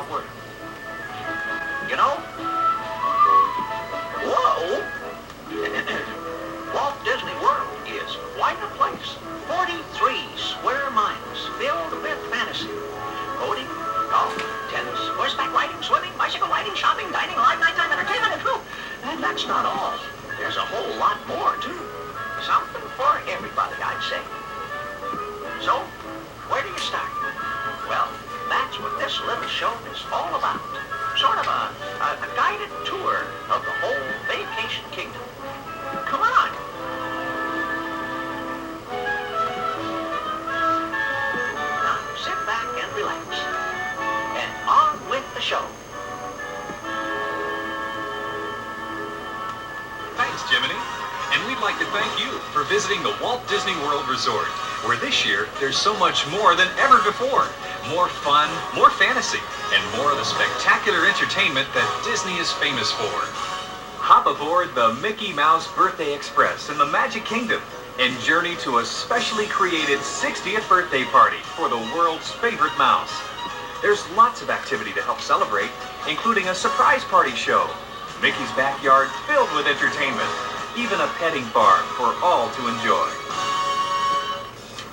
word. You know? Whoa! Walt Disney World is quite a place. 43 square miles filled with fantasy. Boating, golf, tennis, horseback riding, swimming, bicycle riding, shopping, dining, live nighttime entertainment, and whew, and that's not all. There's a whole lot more, too. Something for everybody, I'd say. So, where do you start? Well, that's what this little show is all about. Sort of a guided tour of the whole vacation kingdom. Come on. Now, sit back and relax. And on with the show. Thanks, Jiminy. And we'd like to thank you for visiting the Walt Disney World Resort, where this year there's so much more than ever before. More fun, more fantasy, and more of the spectacular entertainment that Disney is famous for. Hop aboard the Mickey Mouse Birthday Express in the Magic Kingdom and journey to a specially created 60th birthday party for the world's favorite mouse. There's lots of activity to help celebrate, including a surprise party show, Mickey's backyard filled with entertainment, even a petting farm for all to enjoy.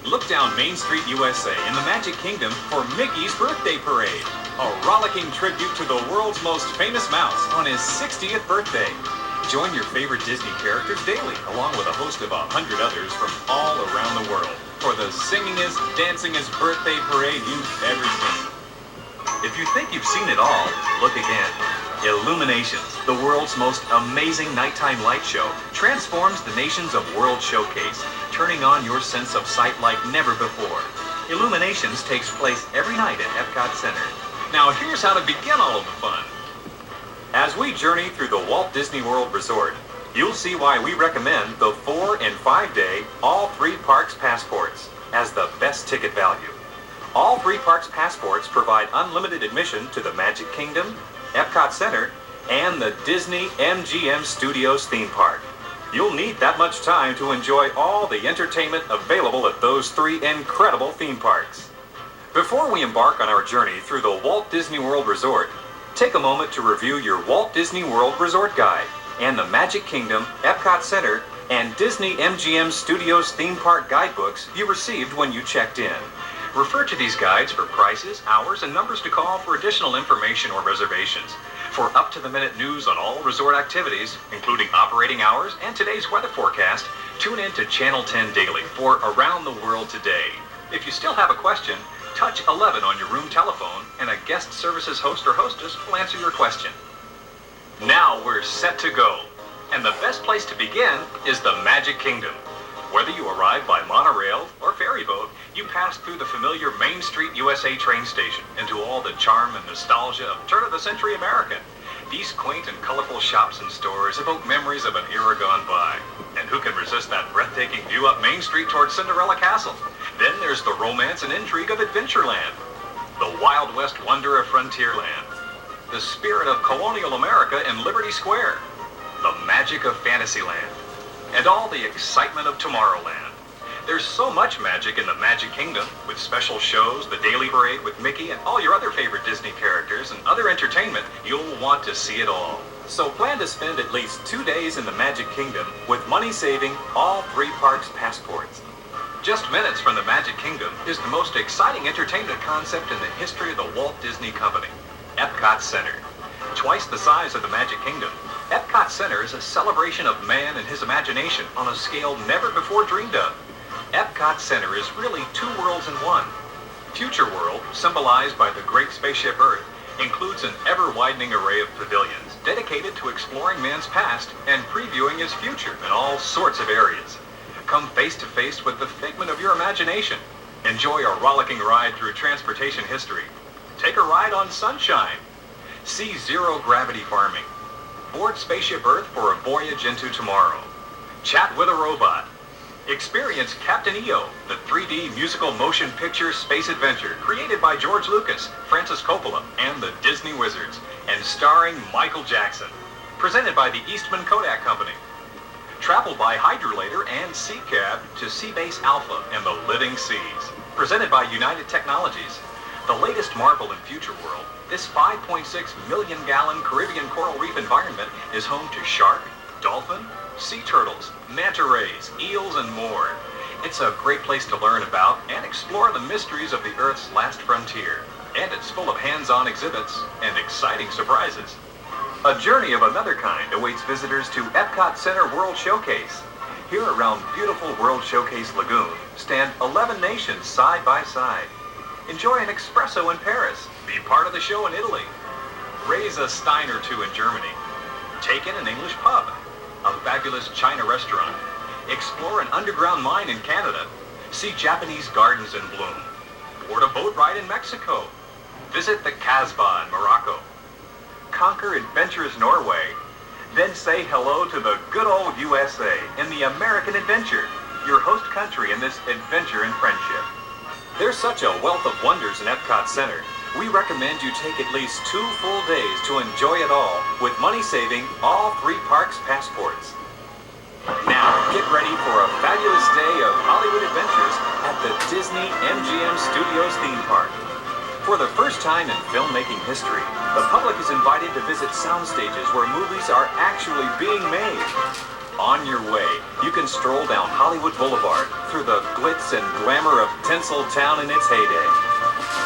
Look down Main Street, USA in the Magic Kingdom for Mickey's Birthday Parade, a rollicking tribute to the world's most famous mouse on his 60th birthday. Join your favorite Disney characters daily, along with a host of 100 others from all around the world, for the singingest, dancingest birthday parade you've ever seen. If you think you've seen it all, look again. Illuminations, the world's most amazing nighttime light show, transforms the nations of World Showcase, turning on your sense of sight like never before. Illuminations takes place every night at Epcot Center. Now here's how to begin all of the fun. As we journey through the Walt Disney World Resort, you'll see why we recommend the 4- and 5-day, all 3 parks passports as the best ticket value. All 3 parks passports provide unlimited admission to the Magic Kingdom, Epcot Center, and the Disney-MGM Studios theme park. You'll need that much time to enjoy all the entertainment available at those 3 incredible theme parks. Before we embark on our journey through the Walt Disney World Resort, take a moment to review your Walt Disney World Resort Guide and the Magic Kingdom, Epcot Center, and Disney-MGM Studios theme park guidebooks you received when you checked in. Refer to these guides for prices, hours, and numbers to call for additional information or reservations. For up-to-the-minute news on all resort activities, including operating hours and today's weather forecast, tune in to Channel 10 Daily for Around the World Today. If you still have a question, touch 11 on your room telephone and a guest services host or hostess will answer your question. Now we're set to go. And the best place to begin is the Magic Kingdom. Whether you arrive by monorail or ferry boat, you pass through the familiar Main Street, USA train station into all the charm and nostalgia of turn-of-the-century America. These quaint and colorful shops and stores evoke memories of an era gone by. And who can resist that breathtaking view up Main Street towards Cinderella Castle? Then there's the romance and intrigue of Adventureland, the Wild West wonder of Frontierland, the spirit of colonial America in Liberty Square, the magic of Fantasyland, and all the excitement of Tomorrowland. There's so much magic in the Magic Kingdom, with special shows, the daily parade with Mickey, and all your other favorite Disney characters and other entertainment, you'll want to see it all. So plan to spend at least 2 days in the Magic Kingdom with money-saving, all 3 parks passports. Just minutes from the Magic Kingdom is the most exciting entertainment concept in the history of the Walt Disney Company, Epcot Center. Twice the size of the Magic Kingdom, Epcot Center is a celebration of man and his imagination on a scale never before dreamed of. Epcot Center is really 2 worlds in one. Future World, symbolized by the Great Spaceship Earth, includes an ever-widening array of pavilions dedicated to exploring man's past and previewing his future in all sorts of areas. Come face to face with the figment of your imagination. Enjoy a rollicking ride through transportation history. Take a ride on Sunshine. See zero-gravity farming. Board Spaceship Earth for a voyage into tomorrow. Chat with a robot. Experience Captain EO, the 3D musical motion picture space adventure created by George Lucas, Francis Coppola, and the Disney Wizards, and starring Michael Jackson. Presented by the Eastman Kodak Company. Travel by Hydrolator and Sea Cab to Seabase Alpha and the Living Seas. Presented by United Technologies. The latest marvel in Future World, this 5.6 million gallon Caribbean coral reef environment is home to shark, dolphin, sea turtles, manta rays, eels, and more. It's a great place to learn about and explore the mysteries of the Earth's last frontier. And it's full of hands-on exhibits and exciting surprises. A journey of another kind awaits visitors to Epcot Center World Showcase. Here around beautiful World Showcase Lagoon stand 11 nations side by side. Enjoy an espresso in Paris. Be part of the show in Italy. Raise a stein or two in Germany. Take in an English pub. A fabulous China restaurant. Explore an underground mine in Canada. See Japanese gardens in bloom. Board a boat ride in Mexico. Visit the Casbah in Morocco. Conquer adventurous Norway. Then say hello to the good old USA in the American Adventure, your host country in this adventure and friendship. There's such a wealth of wonders in Epcot Center. We recommend you take at least 2 full days to enjoy it all with money-saving all 3 parks passports. Now, get ready for a fabulous day of Hollywood adventures at the Disney-MGM Studios theme park. For the first time in filmmaking history, the public is invited to visit sound stages where movies are actually being made. On your way, you can stroll down Hollywood Boulevard through the glitz and glamour of Tinseltown in its heyday.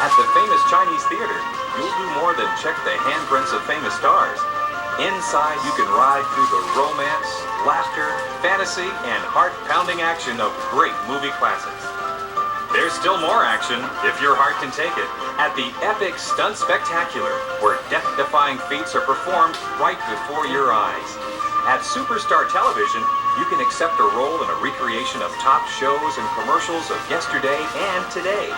At the famous Chinese theater, you'll do more than check the handprints of famous stars. Inside, you can ride through the romance, laughter, fantasy, and heart-pounding action of great movie classics. There's still more action, if your heart can take it, at the epic Stunt Spectacular, where death-defying feats are performed right before your eyes. At Superstar Television, you can accept a role in a recreation of top shows and commercials of yesterday and today.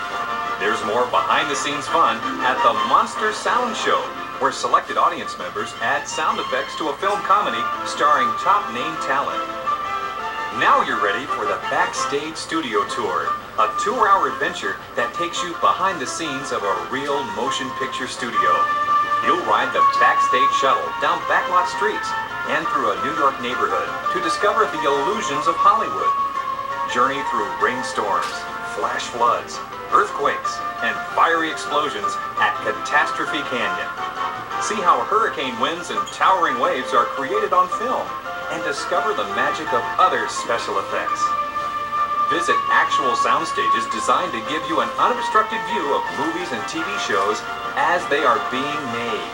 There's more behind-the-scenes fun at the Monster Sound Show, where selected audience members add sound effects to a film comedy starring top-name talent. Now you're ready for the Backstage Studio Tour, a 2-hour adventure that takes you behind the scenes of a real motion picture studio. You'll ride the Backstage Shuttle down backlot streets and through a New York neighborhood to discover the illusions of Hollywood. Journey through rainstorms, flash floods, earthquakes, and fiery explosions at Catastrophe Canyon. See how hurricane winds and towering waves are created on film and discover the magic of other special effects. Visit actual sound stages designed to give you an unobstructed view of movies and TV shows as they are being made.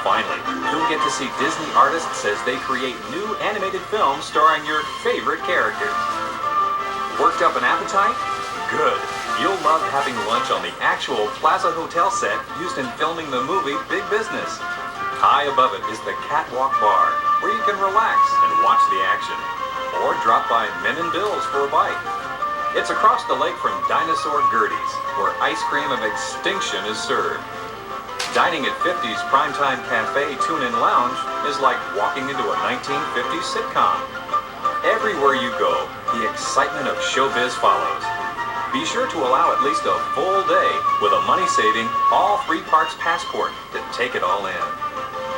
Finally, you'll get to see Disney artists as they create new animated films starring your favorite characters. Worked up an appetite? Good. You'll love having lunch on the actual Plaza Hotel set used in filming the movie Big Business. High above it is the Catwalk Bar, where you can relax and watch the action, or drop by Min and Bill's for a bite. It's across the lake from Dinosaur Gertie's, where ice cream of extinction is served. Dining at 50's Primetime Cafe Tune-In Lounge is like walking into a 1950s sitcom. Everywhere you go, the excitement of showbiz follows. Be sure to allow at least a full day with a money-saving all 3 parks passport to take it all in.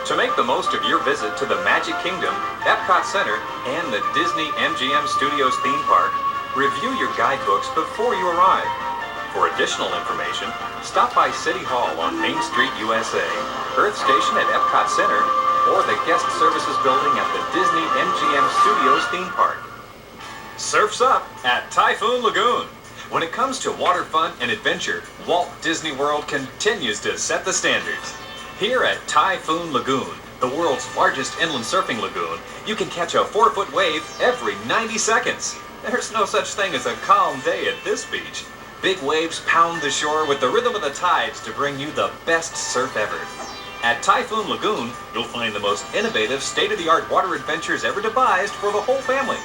To make the most of your visit to the Magic Kingdom, Epcot Center, and the Disney-MGM Studios theme park, review your guidebooks before you arrive. For additional information, stop by City Hall on Main Street, USA, Earth Station at Epcot Center, or the Guest Services Building at the Disney-MGM Studios theme park. Surf's up at Typhoon Lagoon. When it comes to water fun and adventure, Walt Disney World continues to set the standards. Here at Typhoon Lagoon, the world's largest inland surfing lagoon, you can catch a 4-foot wave every 90 seconds. There's no such thing as a calm day at this beach. Big waves pound the shore with the rhythm of the tides to bring you the best surf ever. At Typhoon Lagoon, you'll find the most innovative, state-of-the-art water adventures ever devised for the whole family.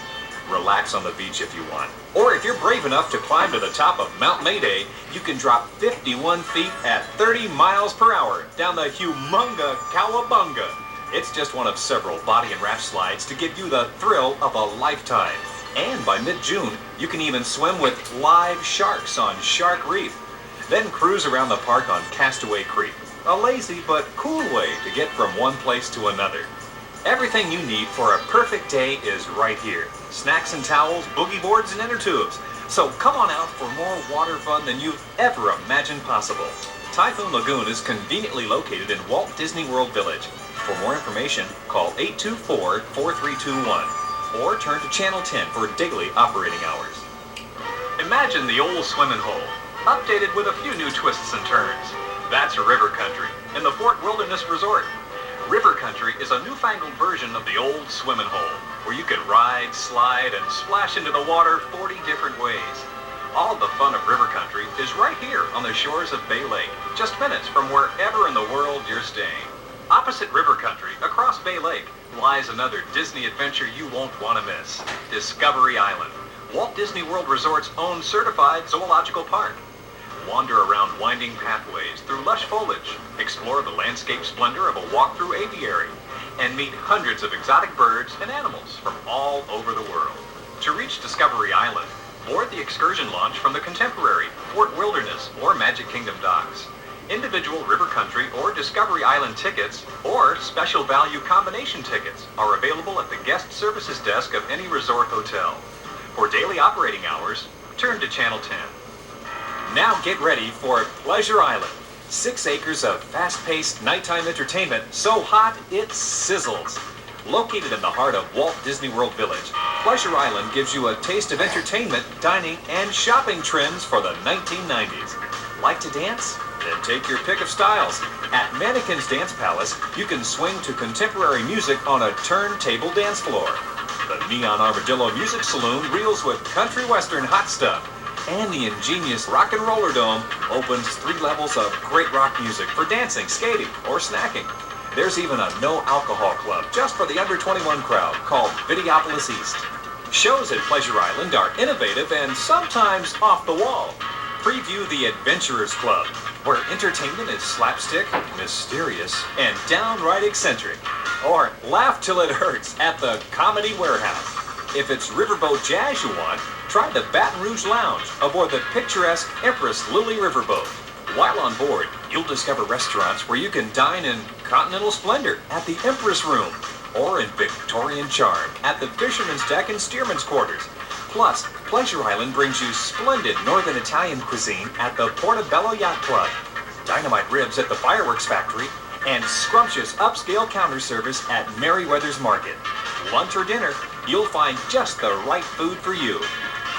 Relax on the beach if you want. Or if you're brave enough to climb to the top of Mount Mayday, you can drop 51 feet at 30 miles per hour down the humonga Cowabunga. It's just one of several body and raft slides to give you the thrill of a lifetime. And by mid-June, you can even swim with live sharks on Shark Reef. Then cruise around the park on Castaway Creek, a lazy but cool way to get from one place to another. Everything you need for a perfect day is right here. Snacks and towels, boogie boards, and inner tubes. So come on out for more water fun than you've ever imagined possible. Typhoon Lagoon is conveniently located in Walt Disney World Village. For more information, call 824-4321 or turn to Channel 10 for daily operating hours. Imagine the old swimming hole, updated with a few new twists and turns. That's River Country in the Fort Wilderness Resort. River Country is a newfangled version of the old swimming hole, where you can ride, slide, and splash into the water 40 different ways. All of the fun of River Country is right here on the shores of Bay Lake, just minutes from wherever in the world you're staying. Opposite River Country, across Bay Lake, lies another Disney adventure you won't want to miss, Discovery Island, Walt Disney World Resort's own certified zoological park. Wander around winding pathways through lush foliage, explore the landscape splendor of a walk-through aviary, and meet hundreds of exotic birds and animals from all over the world. To reach Discovery Island, board the excursion launch from the contemporary Fort Wilderness or Magic Kingdom docks. Individual River Country or Discovery Island tickets or special value combination tickets are available at the guest services desk of any resort hotel. For daily operating hours, turn to Channel 10. Now get ready for Pleasure Island. 6 acres of fast-paced nighttime entertainment so hot it sizzles. Located in the heart of Walt Disney World Village, Pleasure Island gives you a taste of entertainment, dining, and shopping trends for the 1990s. Like to dance? Then take your pick of styles. At Mannequin's Dance Palace, you can swing to contemporary music on a turntable dance floor. The Neon Armadillo Music Saloon reels with country western hot stuff. And the ingenious Rock and Roller Dome opens 3 levels of great rock music for dancing, skating, or snacking. There's even a no-alcohol club just for the under-21 crowd called Videopolis East. Shows at Pleasure Island are innovative and sometimes off the wall. Preview the Adventurers Club, where entertainment is slapstick, mysterious, and downright eccentric. Or laugh till it hurts at the Comedy Warehouse. If it's riverboat jazz you want, try the Baton Rouge Lounge aboard the picturesque Empress Lily Riverboat. While on board, you'll discover restaurants where you can dine in continental splendor at the Empress Room or in Victorian charm at the Fisherman's Deck and Steerman's Quarters. Plus, Pleasure Island brings you splendid Northern Italian cuisine at the Portobello Yacht Club, dynamite ribs at the Fireworks Factory, and scrumptious upscale counter service at Merriweather's Market. Lunch or dinner, you'll find just the right food for you.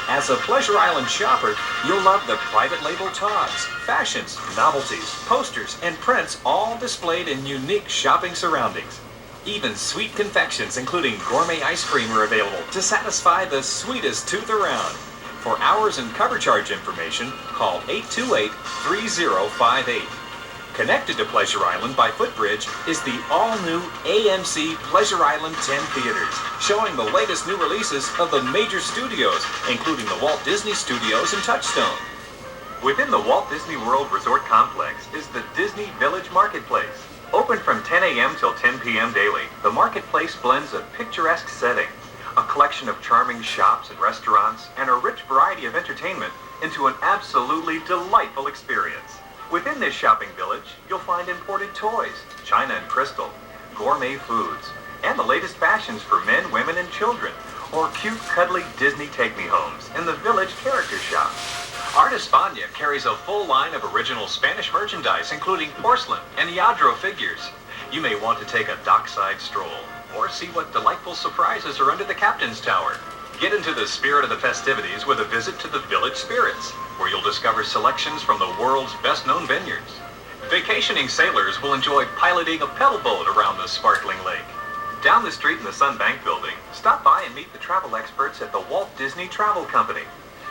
As a Pleasure Island shopper, you'll love the private label togs, fashions, novelties, posters, and prints all displayed in unique shopping surroundings. Even sweet confections, including gourmet ice cream, are available to satisfy the sweetest tooth around. For hours and cover charge information, call 828-3058. Connected to Pleasure Island by footbridge is the all-new AMC Pleasure Island 10 theaters, showing the latest new releases of the major studios, including the Walt Disney Studios and Touchstone. Within the Walt Disney World Resort Complex is the Disney Village Marketplace. Open from 10 a.m. till 10 p.m. daily, the marketplace blends a picturesque setting, a collection of charming shops and restaurants, and a rich variety of entertainment into an absolutely delightful experience. Within this shopping village, you'll find imported toys, china and crystal, gourmet foods, and the latest fashions for men, women, and children, or cute, cuddly Disney take-me-homes in the village character shop. Art España carries a full line of original Spanish merchandise, including porcelain and Lladro figures. You may want to take a dockside stroll, or see what delightful surprises are under the Captain's Tower. Get into the spirit of the festivities with a visit to the Village Spirits, where you'll discover selections from the world's best-known vineyards. Vacationing sailors will enjoy piloting a pedal boat around the sparkling lake. Down the street in the Sun Bank building, stop by and meet the travel experts at the Walt Disney Travel Company.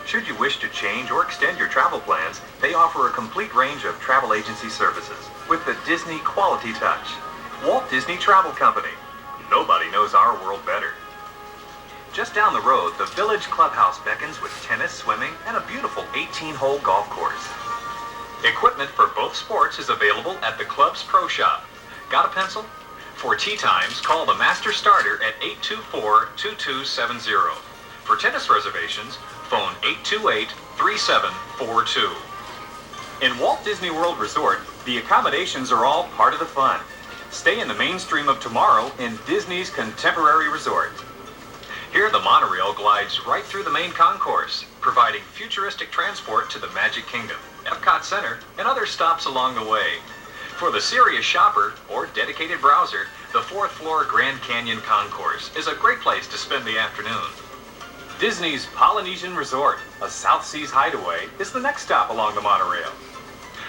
Should you wish to change or extend your travel plans, they offer a complete range of travel agency services with the Disney quality touch. Walt Disney Travel Company. Nobody knows our world better. Just down the road, the Village Clubhouse beckons with tennis, swimming, and a beautiful 18-hole golf course. Equipment for both sports is available at the club's pro shop. Got a pencil? For tee times, call the Master Starter at 824-2270. For tennis reservations, phone 828-3742. In Walt Disney World Resort, the accommodations are all part of the fun. Stay in the mainstream of tomorrow in Disney's Contemporary Resort. Here, the monorail glides right through the main concourse, providing futuristic transport to the Magic Kingdom. Epcot Center, and other stops along the way. For the serious shopper or dedicated browser, the fourth floor Grand Canyon Concourse is a great place to spend the afternoon. Disney's Polynesian Resort, a South Seas hideaway, is the next stop along the monorail.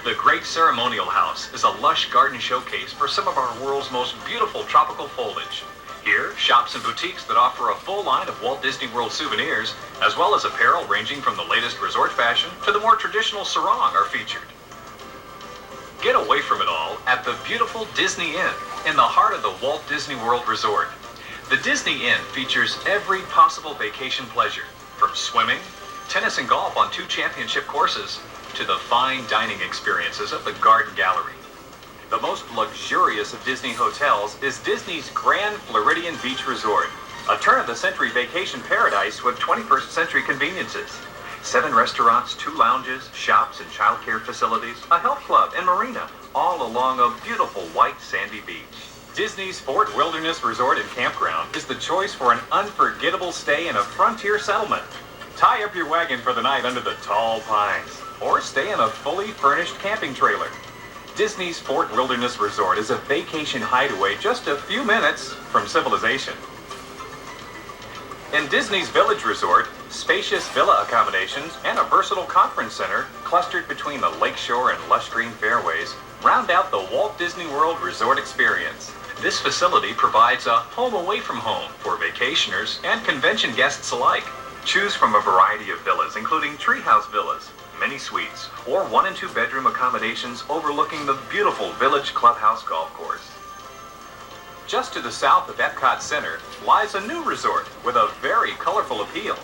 The Great Ceremonial House is a lush garden showcase for some of our world's most beautiful tropical foliage. Here, shops and boutiques that offer a full line of Walt Disney World souvenirs, as well as apparel ranging from the latest resort fashion to the more traditional sarong, are featured. Get away from it all at the beautiful Disney Inn in the heart of the Walt Disney World Resort. The Disney Inn features every possible vacation pleasure, from swimming, tennis and golf on 2 championship courses, to the fine dining experiences of the Garden Gallery. The most luxurious of Disney hotels is Disney's Grand Floridian Beach Resort, a turn-of-the-century vacation paradise with 21st century conveniences. 7 restaurants, 2 lounges, shops and childcare facilities, a health club and marina, all along a beautiful white sandy beach. Disney's Fort Wilderness Resort and Campground is the choice for an unforgettable stay in a frontier settlement. Tie up your wagon for the night under the tall pines, or stay in a fully furnished camping trailer. Disney's Fort Wilderness Resort is a vacation hideaway just a few minutes from civilization. In Disney's Village Resort, spacious villa accommodations and a versatile conference center clustered between the lakeshore and lush green fairways round out the Walt Disney World Resort experience. This facility provides a home away from home for vacationers and convention guests alike. Choose from a variety of villas, including treehouse villas, mini suites, or 1 and 2 bedroom accommodations overlooking the beautiful Village Clubhouse golf course. Just to the south of Epcot Center lies a new resort with a very colorful appeal.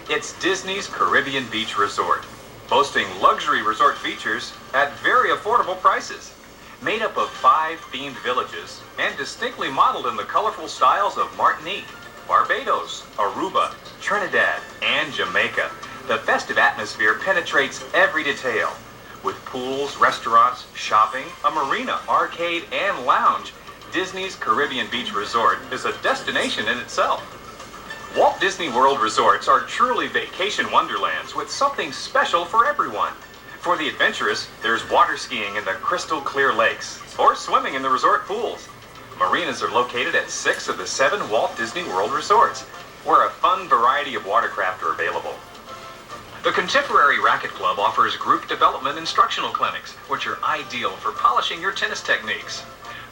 It's Disney's Caribbean Beach Resort, boasting luxury resort features at very affordable prices. Made up of 5 themed villages and distinctly modeled in the colorful styles of Martinique, Barbados, Aruba, Trinidad, and Jamaica, the festive atmosphere penetrates every detail. With pools, restaurants, shopping, a marina, arcade, and lounge, Disney's Caribbean Beach Resort is a destination in itself. Walt Disney World resorts are truly vacation wonderlands with something special for everyone. For the adventurous, there's water skiing in the crystal clear lakes or swimming in the resort pools. Marinas are located at 6 of the 7 Walt Disney World resorts, where a fun variety of watercraft are available. The Contemporary Racket Club offers group development instructional clinics, which are ideal for polishing your tennis techniques.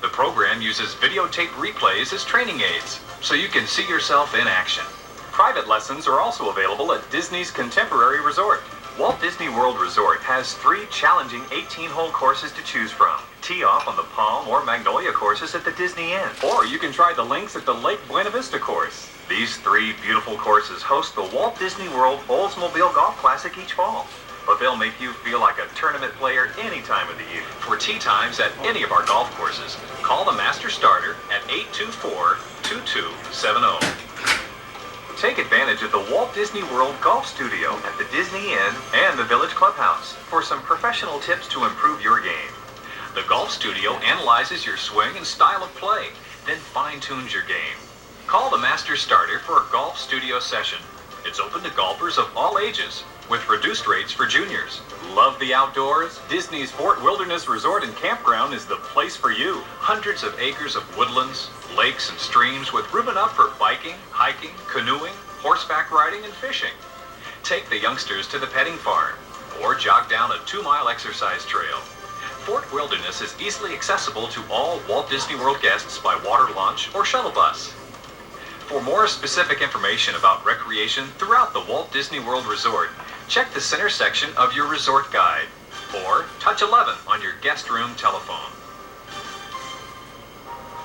The program uses videotape replays as training aids, so you can see yourself in action. Private lessons are also available at Disney's Contemporary Resort. Walt Disney World Resort has 3 challenging 18-hole courses to choose from. Tee off on the Palm or Magnolia courses at the Disney Inn. Or you can try the links at the Lake Buena Vista course. These 3 beautiful courses host the Walt Disney World Oldsmobile Golf Classic each fall, but they'll make you feel like a tournament player any time of the year. For tee times at any of our golf courses, call the Master Starter at 824-2270. Take advantage of the Walt Disney World Golf Studio at the Disney Inn and the Village Clubhouse for some professional tips to improve your game. The Golf Studio analyzes your swing and style of play, then fine-tunes your game. Call the Master Starter for a Golf Studio session. It's open to golfers of all ages, with reduced rates for juniors. Love the outdoors? Disney's Fort Wilderness Resort and Campground is the place for you. Hundreds of acres of woodlands, lakes, and streams with room enough for biking, hiking, canoeing, horseback riding, and fishing. Take the youngsters to the petting farm, or jog down a 2-mile exercise trail. Fort Wilderness is easily accessible to all Walt Disney World guests by water launch or shuttle bus. For more specific information about recreation throughout the Walt Disney World Resort, check the center section of your resort guide, or touch 11 on your guest room telephone.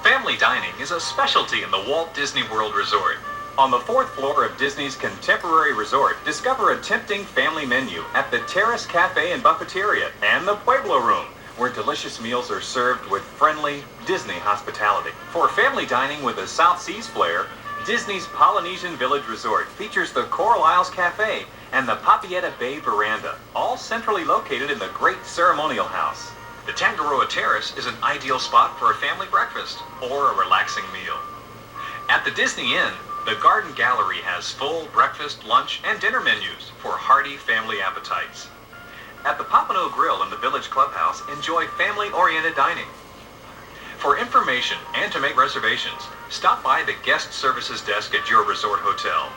Family dining is a specialty in the Walt Disney World Resort. On the 4th floor of Disney's Contemporary Resort, discover a tempting family menu at the Terrace Cafe and Buffeteria and the Pueblo Room, where delicious meals are served with friendly Disney hospitality. For family dining with a South Seas flair, Disney's Polynesian Village Resort features the Coral Isles Cafe and the Papieta Bay Veranda, all centrally located in the Great Ceremonial House. The Tangaroa Terrace is an ideal spot for a family breakfast or a relaxing meal. At the Disney Inn, the Garden Gallery has full breakfast, lunch, and dinner menus for hearty family appetites. At the Pompano Grill in the Village Clubhouse, enjoy family-oriented dining. For information and to make reservations, stop by the guest services desk at your resort hotel.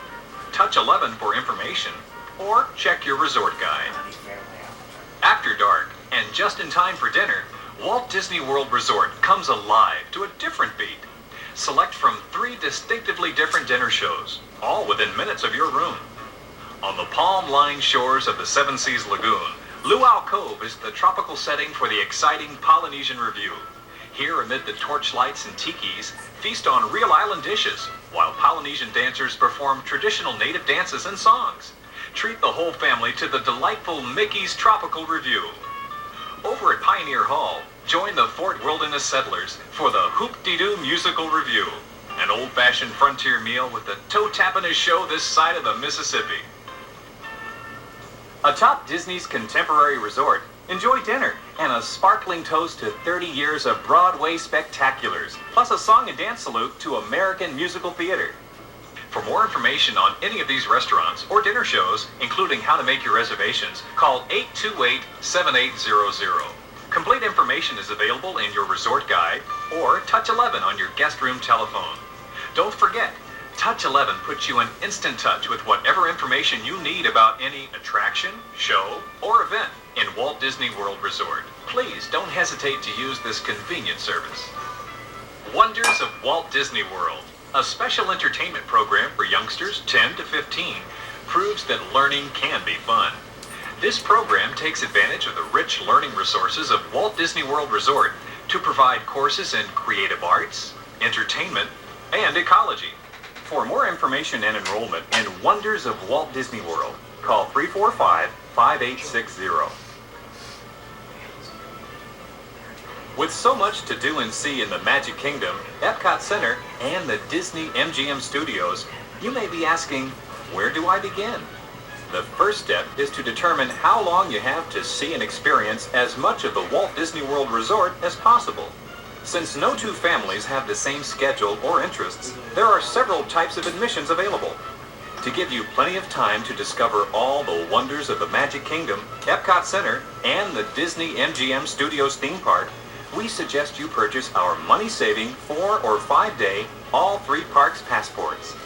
Touch 11 for information or check your resort guide. After dark and just in time for dinner, Walt Disney World Resort comes alive to a different beat. Select from 3 distinctively different dinner shows, all within minutes of your room. On the palm-lined shores of the Seven Seas Lagoon, Luau Cove is the tropical setting for the exciting Polynesian Review. Here, amid the torchlights and tikis, feast on real island dishes, while Polynesian dancers perform traditional native dances and songs. Treat the whole family to the delightful Mickey's Tropical Review. Over at Pioneer Hall, join the Fort Wilderness Settlers for the Hoop-de-Doo Musical Review, an old-fashioned frontier meal with the toe-tappingest show this side of the Mississippi. Atop Disney's contemporary resort, enjoy dinner and a sparkling toast to 30 years of Broadway spectaculars, plus a song and dance salute to American musical theater. For more information on any of these restaurants or dinner shows, including how to make your reservations, call 828-7800. Complete information is available in your resort guide or touch 11 on your guest room telephone. Don't forget, Touch 11 puts you in instant touch with whatever information you need about any attraction, show, or event in Walt Disney World Resort. Please don't hesitate to use this convenient service. Wonders of Walt Disney World, a special entertainment program for youngsters 10 to 15, proves that learning can be fun. This program takes advantage of the rich learning resources of Walt Disney World Resort to provide courses in creative arts, entertainment, and ecology. For more information and enrollment in Wonders of Walt Disney World, call 345-5860. With so much to do and see in the Magic Kingdom, Epcot Center, and the Disney-MGM Studios, you may be asking, where do I begin? The first step is to determine how long you have to see and experience as much of the Walt Disney World Resort as possible. Since no two families have the same schedule or interests, there are several types of admissions available. To give you plenty of time to discover all the wonders of the Magic Kingdom, Epcot Center, and the Disney-MGM Studios theme park, we suggest you purchase our money-saving 4 or 5-day, all 3 parks passports.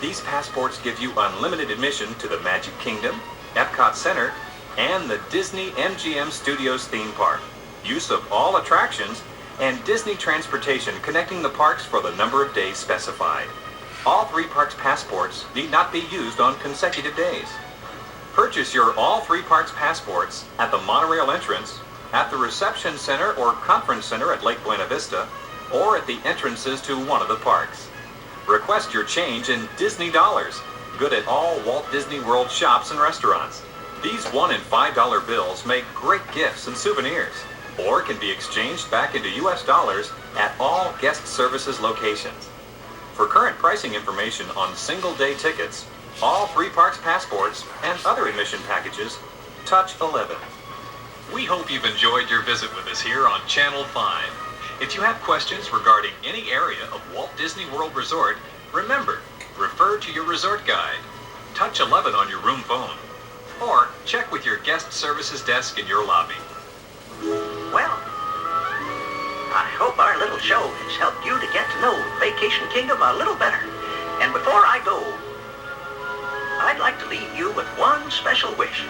These passports give you unlimited admission to the Magic Kingdom, Epcot Center, and the Disney-MGM Studios theme park, use of all attractions, and Disney transportation connecting the parks for the number of days specified. All 3 parks passports need not be used on consecutive days. Purchase your all 3 parks passports at the monorail entrance, at the reception center or conference center at Lake Buena Vista, or at the entrances to one of the parks. Request your change in Disney dollars, good at all Walt Disney World shops and restaurants. These $1 and $5 bills make great gifts and souvenirs, or can be exchanged back into US dollars at all guest services locations. For current pricing information on single-day tickets, all 3 parks passports, and other admission packages, touch 11. We hope you've enjoyed your visit with us here on Channel 5. If you have questions regarding any area of Walt Disney World Resort, remember, refer to your resort guide, touch 11 on your room phone, or check with your guest services desk in your lobby. Well, I hope our little show has helped you to get to know Vacation Kingdom a little better. And before I go, I'd like to leave you with one special wish.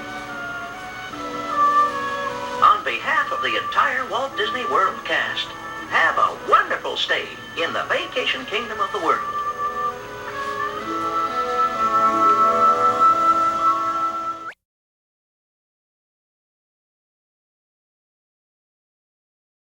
On behalf of the entire Walt Disney World cast, have a wonderful stay in the Vacation Kingdom of the world.